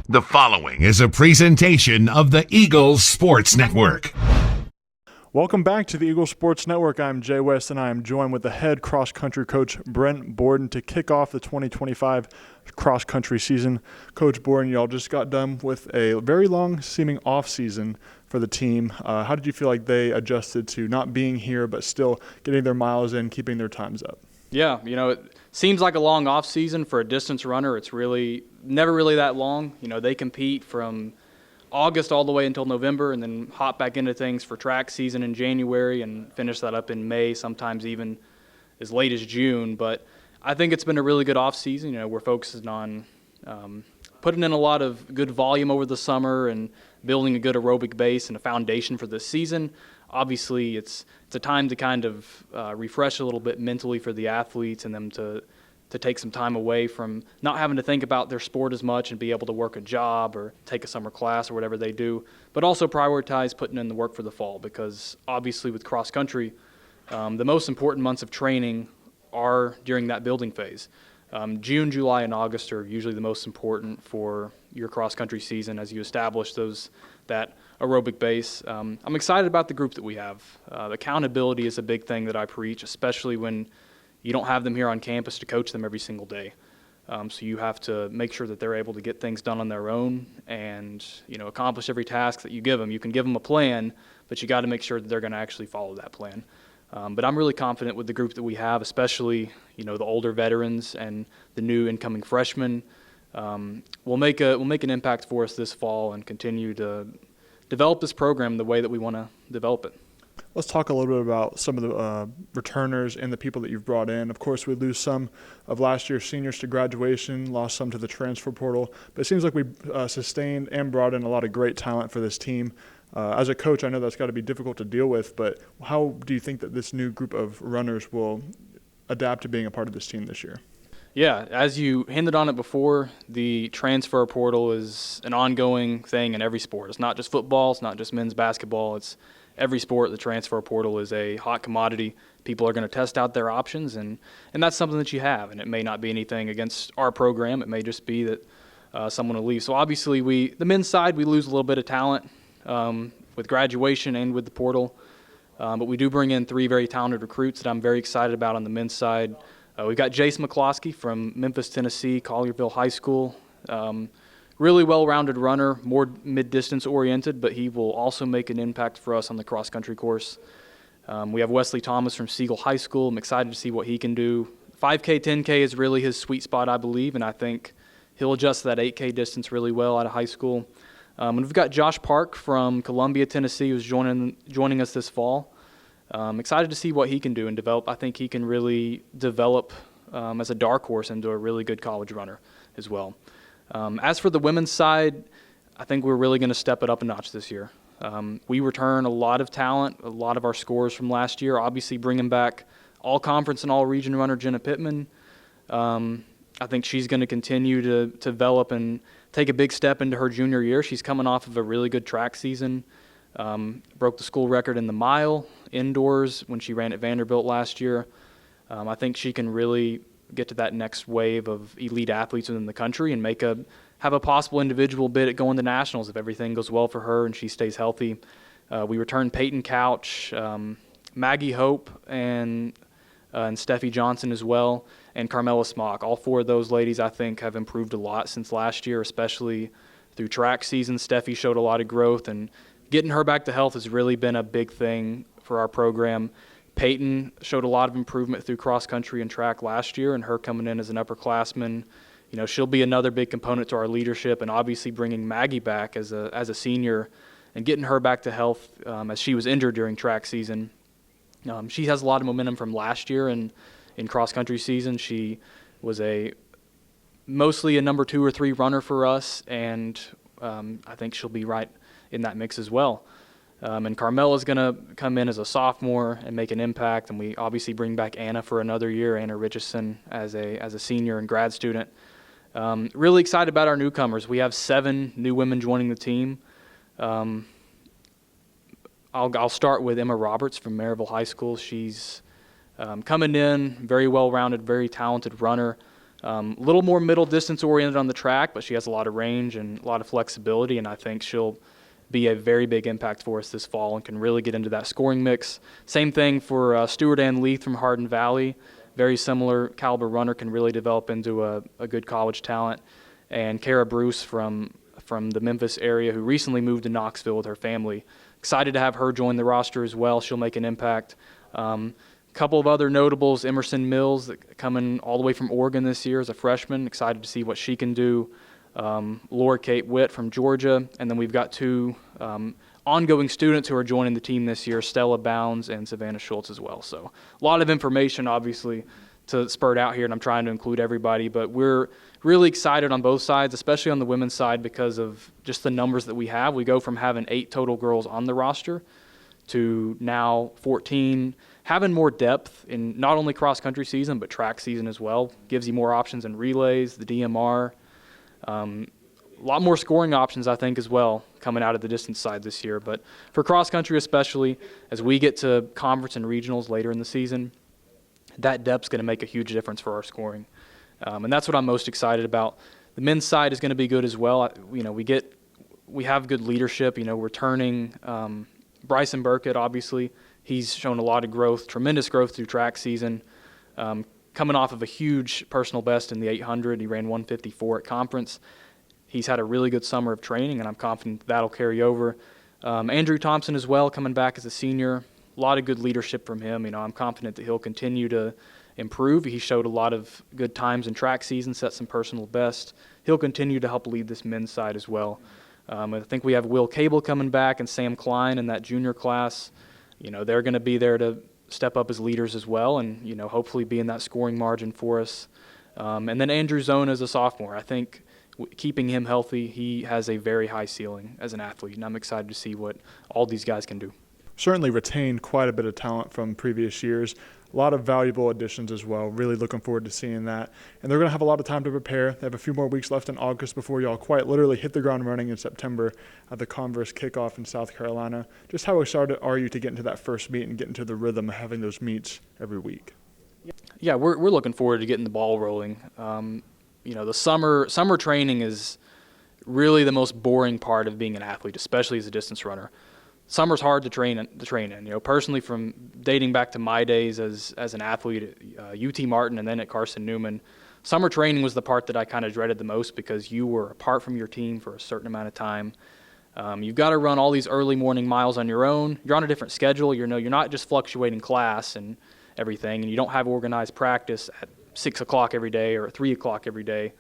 The following is a presentation of the Eagles Sports Network. Welcome back to the Eagles Sports Network. I'm Jay West, and I am joined with the head cross-country coach, Brent Borden, to kick off the 2025 cross-country season. Coach Borden, y'all just got done with a very long-seeming off-season for the team. How did you feel like they adjusted to not being here but still getting their miles in, keeping their times up? Yeah, it seems like a long off season for a distance runner. It's really never really that long. They compete from August all the way until November and then hop back into things for track season in January and finish that up in May, sometimes even as late as June. But I think it's been a really good off season. We're focusing on putting in a lot of good volume over the summer and building a good aerobic base and a foundation for this season. Obviously, it's a time to kind of refresh a little bit mentally for the athletes and them to take some time away from not having to think about their sport as much and be able to work a job or take a summer class or whatever they do, but also prioritize putting in the work for the fall because obviously with cross country, the most important months of training are during that building phase. June, July, and August are usually the most important for your cross-country season as you establish that aerobic base. I'm excited about the group that we have. Accountability is a big thing that I preach, especially when you don't have them here on campus to coach them every single day. So you have to make sure that they're able to get things done on their own and accomplish every task that you give them. You can give them a plan, but you got to make sure that they're going to actually follow that plan. But I'm really confident with the group that we have, especially the older veterans and the new incoming freshmen. Will make an impact for us this fall and continue to develop this program the way that we want to develop it. Let's talk a little bit about some of the returners and the people that you've brought in. Of course, we lose some of last year's seniors to graduation, lost some to the transfer portal, but it seems like we sustained and brought in a lot of great talent for this team. As a coach, I know that's got to be difficult to deal with, but how do you think that this new group of runners will adapt to being a part of this team this year? Yeah, as you hinted on it before, the transfer portal is an ongoing thing in every sport. It's not just football, it's not just men's basketball, it's every sport. The transfer portal is a hot commodity. People are going to test out their options, and that's something that you have, and it may not be anything against our program. It may just be that someone will leave. So obviously the men's side, we lose a little bit of talent with graduation and with the portal. But we do bring in 3 very talented recruits that I'm very excited about on the men's side. We've got Jace McCloskey from Memphis, Tennessee, Collierville High School. Really well-rounded runner, more mid-distance oriented, but he will also make an impact for us on the cross-country course. We have Wesley Thomas from Siegel High School. I'm excited to see what he can do. 5K, 10K is really his sweet spot, I believe, and I think he'll adjust to that 8K distance really well out of high school. And we've got Josh Park from Columbia, Tennessee, who's joining us this fall. Excited to see what he can do and develop. I think he can really develop as a dark horse into a really good college runner as well. As for the women's side, I think we're really going to step it up a notch this year. We return a lot of talent, a lot of our scores from last year, obviously bringing back all-conference and all-region runner Jenna Pittman. I think she's going to continue to develop and take a big step into her junior year. She's coming off of a really good track season. Broke the school record in the mile indoors when she ran at Vanderbilt last year. I think she can really get to that next wave of elite athletes within the country and have a possible individual bid at going to nationals if everything goes well for her and she stays healthy. We return Peyton Couch, Maggie Hope, and Steffi Johnson as well, and Carmela Smock. All 4 of those ladies, I think, have improved a lot since last year, especially through track season. Steffi showed a lot of growth, and getting her back to health has really been a big thing for our program. Peyton showed a lot of improvement through cross-country and track last year, and her coming in as an upperclassman, she'll be another big component to our leadership, and obviously bringing Maggie back as a senior and getting her back to health as she was injured during track season. She has a lot of momentum from last year in cross-country season. She was mostly a number 2 or 3 runner for us, and I think she'll be right in that mix as well. And Carmela's going to come in as a sophomore and make an impact, and we obviously bring back Anna for another year, Anna Richardson, as a senior and grad student. Really excited about our newcomers. We have 7 new women joining the team. I'll start with Emma Roberts from Maryville High School. She's coming in, very well-rounded, very talented runner. Little more middle distance oriented on the track, but she has a lot of range and a lot of flexibility, and I think she'll be a very big impact for us this fall and can really get into that scoring mix. Same thing for Stewart Ann Leith from Hardin Valley. Very similar caliber runner, can really develop into a good college talent. And Kara Bruce from the Memphis area, who recently moved to Knoxville with her family. Excited to have her join the roster as well. She'll make an impact. Couple of other notables, Emerson Mills, coming all the way from Oregon this year as a freshman. Excited to see what she can do. Laura Kate Witt from Georgia, and then we've got two ongoing students who are joining the team this year, Stella Bounds and Savannah Schultz as well. So a lot of information, obviously, to spurt out here, and I'm trying to include everybody, but we're really excited on both sides, especially on the women's side because of just the numbers that we have. We go from having 8 total girls on the roster to now 14, having more depth in not only cross-country season but track season as well. Gives you more options in relays, the DMR, a lot more scoring options, I think, as well, coming out of the distance side this year. But for cross-country especially, as we get to conference and regionals later in the season, that depth's going to make a huge difference for our scoring. And that's what I'm most excited about. The men's side is going to be good as well. We have good leadership. Returning Bryson Burkett, obviously, he's shown a lot of growth, tremendous growth through track season. Coming off of a huge personal best in the 800, he ran 154 at conference. He's had a really good summer of training, and I'm confident that'll carry over. Andrew Thompson as well, coming back as a senior. A lot of good leadership from him. I'm confident that he'll continue to improve. He showed a lot of good times in track season, set some personal best. He'll continue to help lead this men's side as well. I think we have Will Cable coming back and Sam Klein in that junior class. They're going to be there to step up as leaders as well and, hopefully be in that scoring margin for us. And then Andrew Zona as a sophomore. I think keeping him healthy, he has a very high ceiling as an athlete, and I'm excited to see what all these guys can do. Certainly retained quite a bit of talent from previous years. A lot of valuable additions as well. Really looking forward to seeing that. And they're going to have a lot of time to prepare. They have a few more weeks left in August before y'all quite literally hit the ground running in September at the Converse kickoff in South Carolina. Just how excited are you to get into that first meet and get into the rhythm of having those meets every week? Yeah, we're looking forward to getting the ball rolling. The summer training is really the most boring part of being an athlete, especially as a distance runner. Summer's hard to train in. Personally, from dating back to my days as an athlete at UT Martin and then at Carson-Newman, summer training was the part that I kind of dreaded the most because you were apart from your team for a certain amount of time. You've got to run all these early morning miles on your own. You're on a different schedule. You're not just fluctuating class and everything, and you don't have organized practice at 6 o'clock every day or 3 o'clock every day.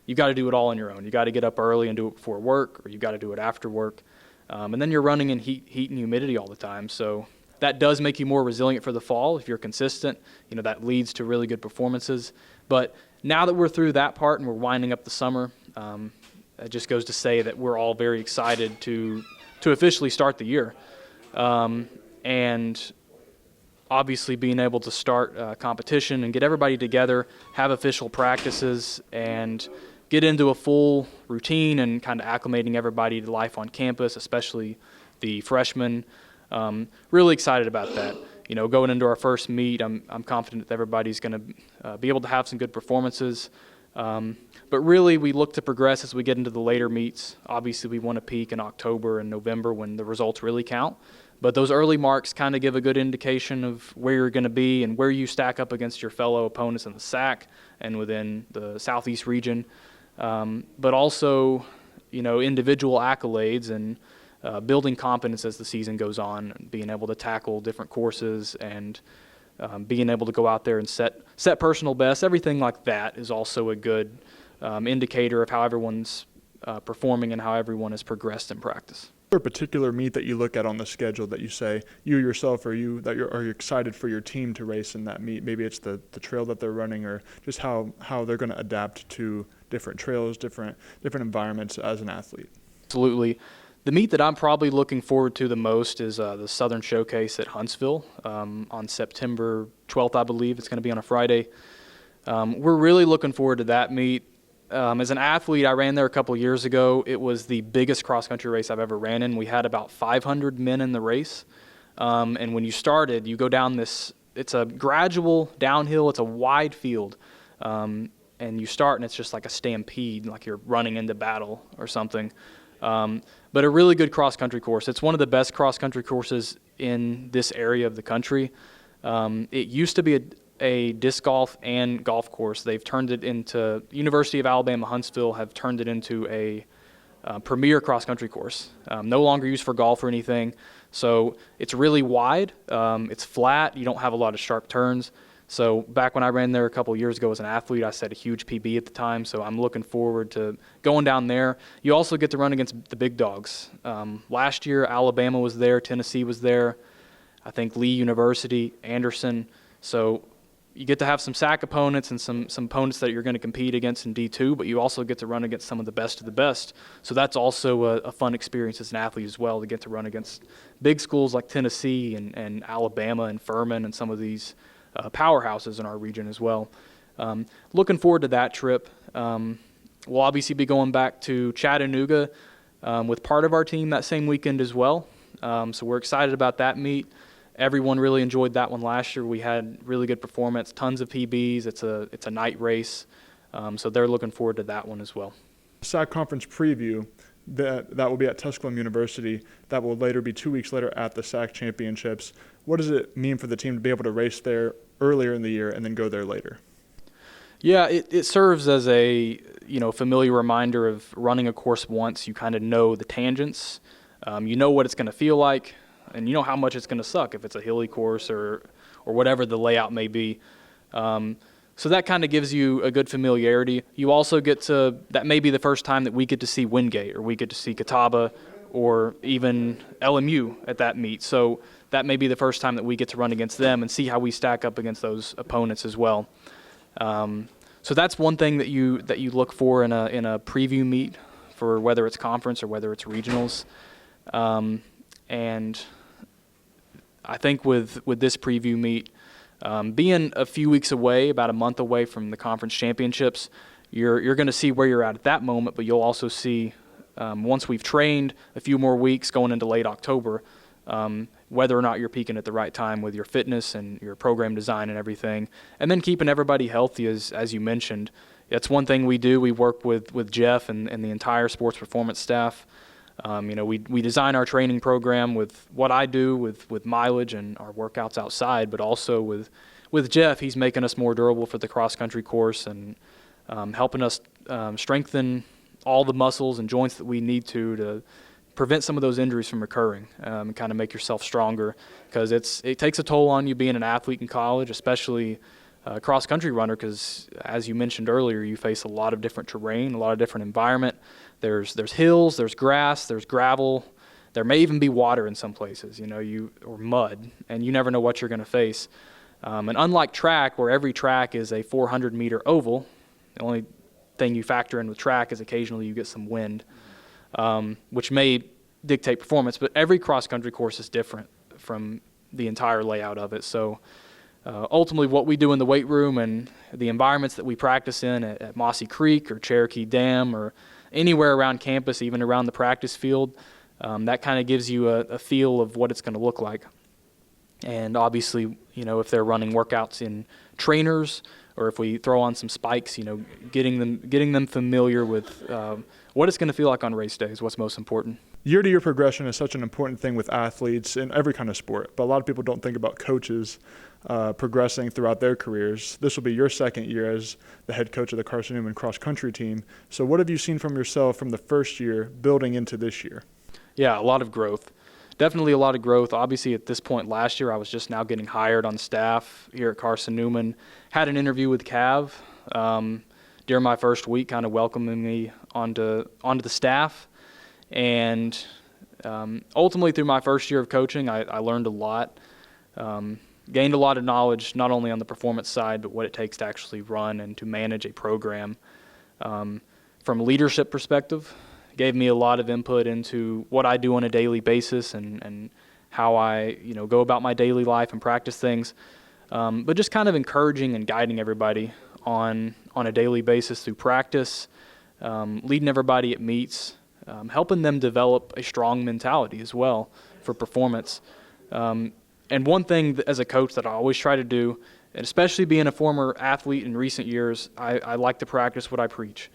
You got to do it all on your own. You got to get up early and do it before work, or you got to do it after work. And then you're running in heat and humidity all the time. So that does make you more resilient for the fall. If you're consistent, that leads to really good performances. But now that we're through that part and we're winding up the summer, it just goes to say that we're all very excited to officially start the year. And obviously being able to start competition and get everybody together, have official practices, and get into a full routine and kind of acclimating everybody to life on campus, especially the freshmen. Really excited about that. Going into our first meet, I'm confident that everybody's going to be able to have some good performances. But really, we look to progress as we get into the later meets. Obviously, we want to peak in October and November when the results really count. But those early marks kind of give a good indication of where you're going to be and where you stack up against your fellow opponents in the SAC and within the Southeast region. But also, individual accolades and building confidence as the season goes on, being able to tackle different courses and being able to go out there and set personal bests. Everything like that is also a good indicator of how everyone's performing and how everyone has progressed in practice. Is there a particular meet that you look at on the schedule that you say you yourself or are you excited for your team to race in that meet? Maybe it's the trail that they're running, or just how they're going to adapt to different trails, different environments as an athlete. Absolutely. The meet that I'm probably looking forward to the most is the Southern Showcase at Huntsville on September 12th, I believe. It's going to be on a Friday. We're really looking forward to that meet. As an athlete, I ran there a couple years ago. It was the biggest cross-country race I've ever ran in. We had about 500 men in the race. And when you started, you go down it's a gradual downhill. It's a wide field. and you start and it's just like a stampede, like you're running into battle or something. But a really good cross-country course. It's one of the best cross-country courses in this area of the country. It used to be a disc golf and golf course. They've turned it into, University of Alabama Huntsville have turned it into a premier cross-country course. No longer used for golf or anything. So it's really wide. It's flat. You don't have a lot of sharp turns. So back when I ran there a couple years ago as an athlete, I set a huge PB at the time. So I'm looking forward to going down there. You also get to run against the big dogs. Last year, Alabama was there. Tennessee was there. I think Lee University, Anderson. So you get to have some SAC opponents and some opponents that you're going to compete against in D2, but you also get to run against some of the best of the best. So that's also a fun experience as an athlete as well, to get to run against big schools like Tennessee and Alabama and Furman and some of these powerhouses in our region as well. Looking forward to that trip. We'll obviously be going back to Chattanooga with part of our team that same weekend as well. So we're excited about that meet. Everyone really enjoyed that one last year. We had really good performance, tons of PBs. It's a night race, so they're looking forward to that one as well. SAC conference preview that will be at Tusculum University. That will later be 2 weeks later at the SAC championships. What does it mean for the team to be able to race there earlier in the year and then go there later? Yeah, it serves as a familiar reminder of running a course once. You kind of know the tangents. You know what it's going to feel like, and you know how much it's going to suck if it's a hilly course or whatever the layout may be. So that kind of gives you a good familiarity. You also that may be the first time that we get to see Wingate, or we get to see Catawba, or even LMU at that meet. So that may be the first time that we get to run against them and see how we stack up against those opponents as well. So that's one thing that you look for in a preview meet, for whether it's conference or whether it's regionals. And I think with this preview meet, being a few weeks away, about a month away from the conference championships, you're going to see where you're at that moment, but you'll also see, once we've trained a few more weeks going into late October, whether or not you're peaking at the right time with your fitness and your program design and everything, and then keeping everybody healthy, as you mentioned. That's one thing we do. We work with Jeff and the entire sports performance staff. We design our training program with what I do with mileage and our workouts outside, but also with Jeff. He's making us more durable for the cross-country course and helping us strengthen all the muscles and joints that we need to prevent some of those injuries from occurring, and kind of make yourself stronger, because it takes a toll on you being an athlete in college, especially a cross-country runner, because as you mentioned earlier, you face a lot of different terrain, a lot of different environment. There's hills, there's grass, there's gravel. There may even be water in some places, or mud, and you never know what you're going to face. And unlike track, where every track is a 400-meter oval, the only thing you factor in with track is occasionally you get some wind, which may dictate performance, but every cross-country course is different from the entire layout of it. So ultimately what we do in the weight room and the environments that we practice in at Mossy Creek or Cherokee Dam or anywhere around campus, even around the practice field, that kind of gives you a feel of what it's going to look like. And obviously, if they're running workouts in trainers, or if we throw on some spikes, getting them familiar with what it's going to feel like on race day is what's most important. Year-to-year progression is such an important thing with athletes in every kind of sport, but a lot of people don't think about coaches progressing throughout their careers. This will be your second year as the head coach of the Carson-Newman cross-country team. So what have you seen from yourself from the first year building into this year? Yeah, a lot of growth. Definitely a lot of growth. Obviously, at this point last year, I was just now getting hired on staff here at Carson-Newman. Had an interview with Cav during my first week, kind of welcoming me onto the staff. And ultimately, through my first year of coaching, I learned a lot, gained a lot of knowledge, not only on the performance side, but what it takes to actually run and to manage a program. From a leadership perspective, gave me a lot of input into what I do on a daily basis and how I go about my daily life and practice things, but just kind of encouraging and guiding everybody on a daily basis through practice, leading everybody at meets, helping them develop a strong mentality as well for performance. And one thing as a coach that I always try to do And especially being a former athlete in recent years, I like to practice what I preach.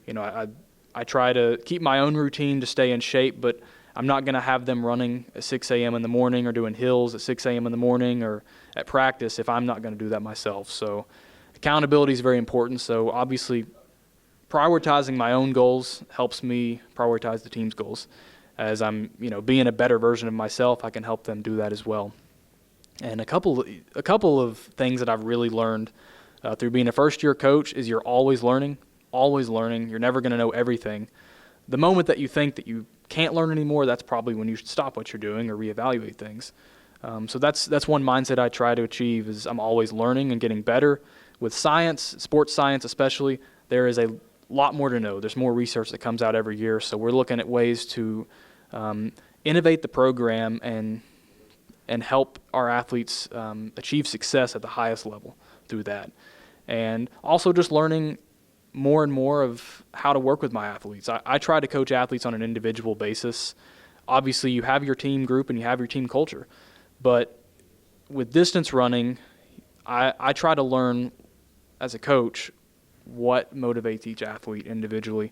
I try to keep my own routine to stay in shape, but I'm not going to have them running at 6 a.m. in the morning or doing hills at 6 a.m. in the morning or at practice if I'm not going to do that myself. So accountability is very important. So obviously prioritizing my own goals helps me prioritize the team's goals. As I'm, being a better version of myself, I can help them do that as well. And a couple of things that I've really learned through being a first-year coach is you're always learning. Always learning. You're never going to know everything. The moment that you think that you can't learn anymore, that's probably when you should stop what you're doing or reevaluate things. So that's one mindset I try to achieve is I'm always learning and getting better. With science, sports science especially, there is a lot more to know. There's more research that comes out every year, so we're looking at ways to innovate the program and help our athletes achieve success at the highest level through that. And also just learning more and more of how to work with my athletes. I try to coach athletes on an individual basis. Obviously, you have your team group and you have your team culture. But with distance running, I try to learn as a coach what motivates each athlete individually,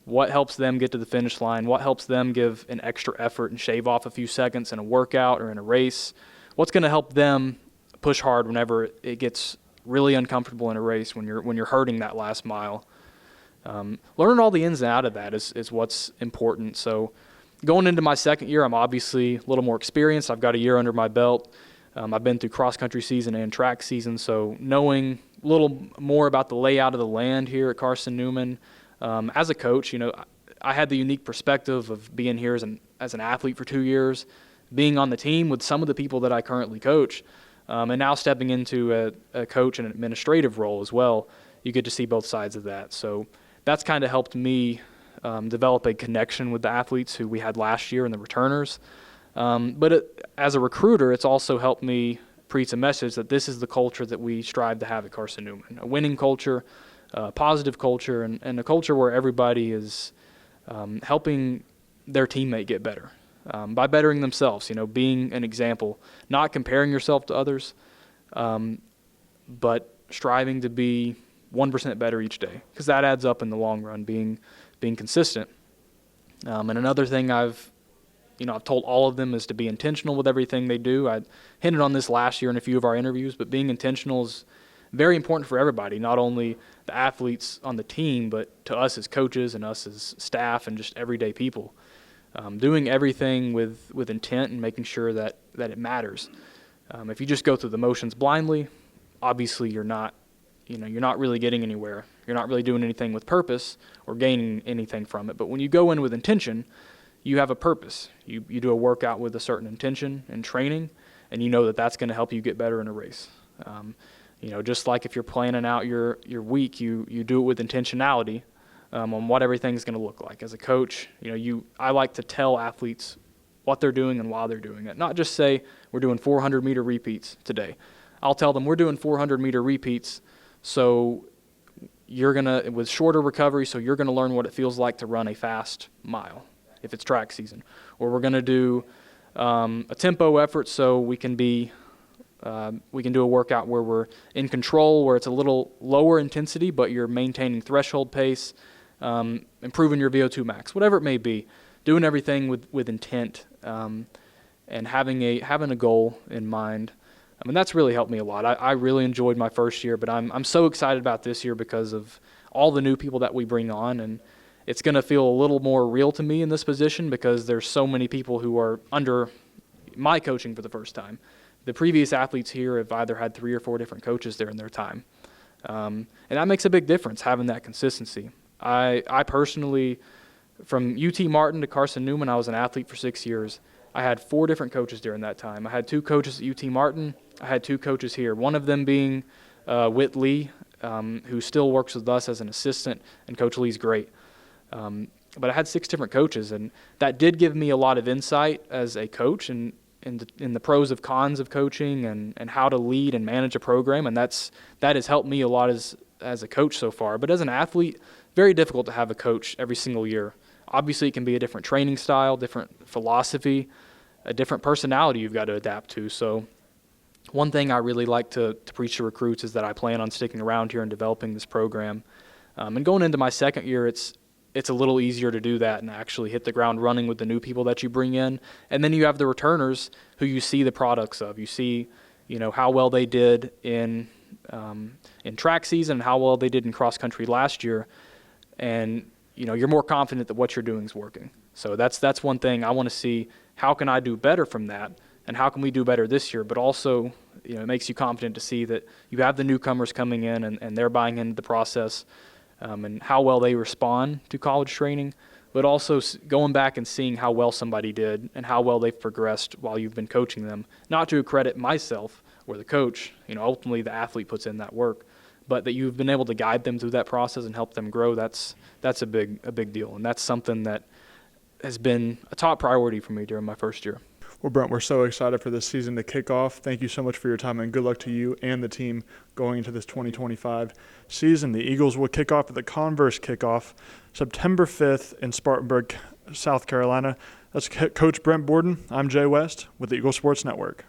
what helps them get to the finish line, what helps them give an extra effort and shave off a few seconds in a workout or in a race, what's going to help them push hard whenever it gets really uncomfortable in a race when you're hurting that last mile. Learning all the ins and outs of that is what's important. So going into my second year, I'm obviously a little more experienced. I've got a year under my belt. I've been through cross-country season and track season, so knowing a little more about the layout of the land here at Carson-Newman. As a coach, I had the unique perspective of being here as an athlete for 2 years, being on the team with some of the people that I currently coach, and now stepping into a coach and an administrative role as well. You get to see both sides of that. So that's kind of helped me develop a connection with the athletes who we had last year and the returners. But as a recruiter, it's also helped me preach a message that this is the culture that we strive to have at Carson-Newman, a winning culture, a positive culture, and a culture where everybody is helping their teammate get better by bettering themselves, being an example, not comparing yourself to others, but striving to be 1% better each day, because that adds up in the long run, being consistent. And another thing I've told all of them is to be intentional with everything they do. I hinted on this last year in a few of our interviews, but being intentional is very important for everybody, not only the athletes on the team, but to us as coaches and us as staff and just everyday people. Doing everything with intent and making sure that it matters. If you just go through the motions blindly, obviously you're not really getting anywhere. You're not really doing anything with purpose or gaining anything from it. But when you go in with intention, you have a purpose. You do a workout with a certain intention and training, and you know that that's going to help you get better in a race. Just like if you're planning out your week, you do it with intentionality on what everything's going to look like. As a coach, I like to tell athletes what they're doing and why they're doing it. Not just say we're doing 400-meter repeats today. I'll tell them we're doing 400-meter repeats, so you're with shorter recovery, so you're gonna learn what it feels like to run a fast mile if it's track season. Or we're gonna do a tempo effort, so we can do a workout where we're in control, where it's a little lower intensity, but you're maintaining threshold pace, improving your VO2 max, whatever it may be. Doing everything with intent and having a goal in mind. That's really helped me a lot. I really enjoyed my first year, but I'm so excited about this year because of all the new people that we bring on, and it's going to feel a little more real to me in this position because there's so many people who are under my coaching for the first time. The previous athletes here have either had 3 or 4 different coaches there in their time, and that makes a big difference, having that consistency. I personally, from UT Martin to Carson-Newman, I was an athlete for 6 years. I had 4 different coaches during that time. I had 2 coaches at UT Martin. I had 2 coaches here, one of them being Whit Lee, who still works with us as an assistant, and Coach Lee's great. But I had 6 different coaches, and that did give me a lot of insight as a coach and in the pros and cons of coaching and how to lead and manage a program, and that has helped me a lot as a coach so far. But as an athlete, very difficult to have a coach every single year. Obviously, it can be a different training style, different philosophy, a different personality you've got to adapt to. So one thing I really like to preach to recruits is that I plan on sticking around here and developing this program. And going into my second year, it's a little easier to do that and actually hit the ground running with the new people that you bring in. And then you have the returners who you see the products of. You see, how well they did in track season, how well they did in cross country last year, and you're more confident that what you're doing is working. So that's one thing I want to see. How can I do better from that, and how can we do better this year? But also, it makes you confident to see that you have the newcomers coming in and they're buying into the process, and how well they respond to college training. But also going back and seeing how well somebody did and how well they've progressed while you've been coaching them. Not to credit myself or the coach, ultimately the athlete puts in that work, but that you've been able to guide them through that process and help them grow. That's a big deal, and that's something that has been a top priority for me during my first year. Well, Brent, we're so excited for this season to kick off. Thank you so much for your time, and good luck to you and the team going into this 2025 season. The Eagles will kick off at the Converse kickoff September 5th in Spartanburg, South Carolina. That's Coach Brent Borden. I'm Jay West with the Eagle Sports Network.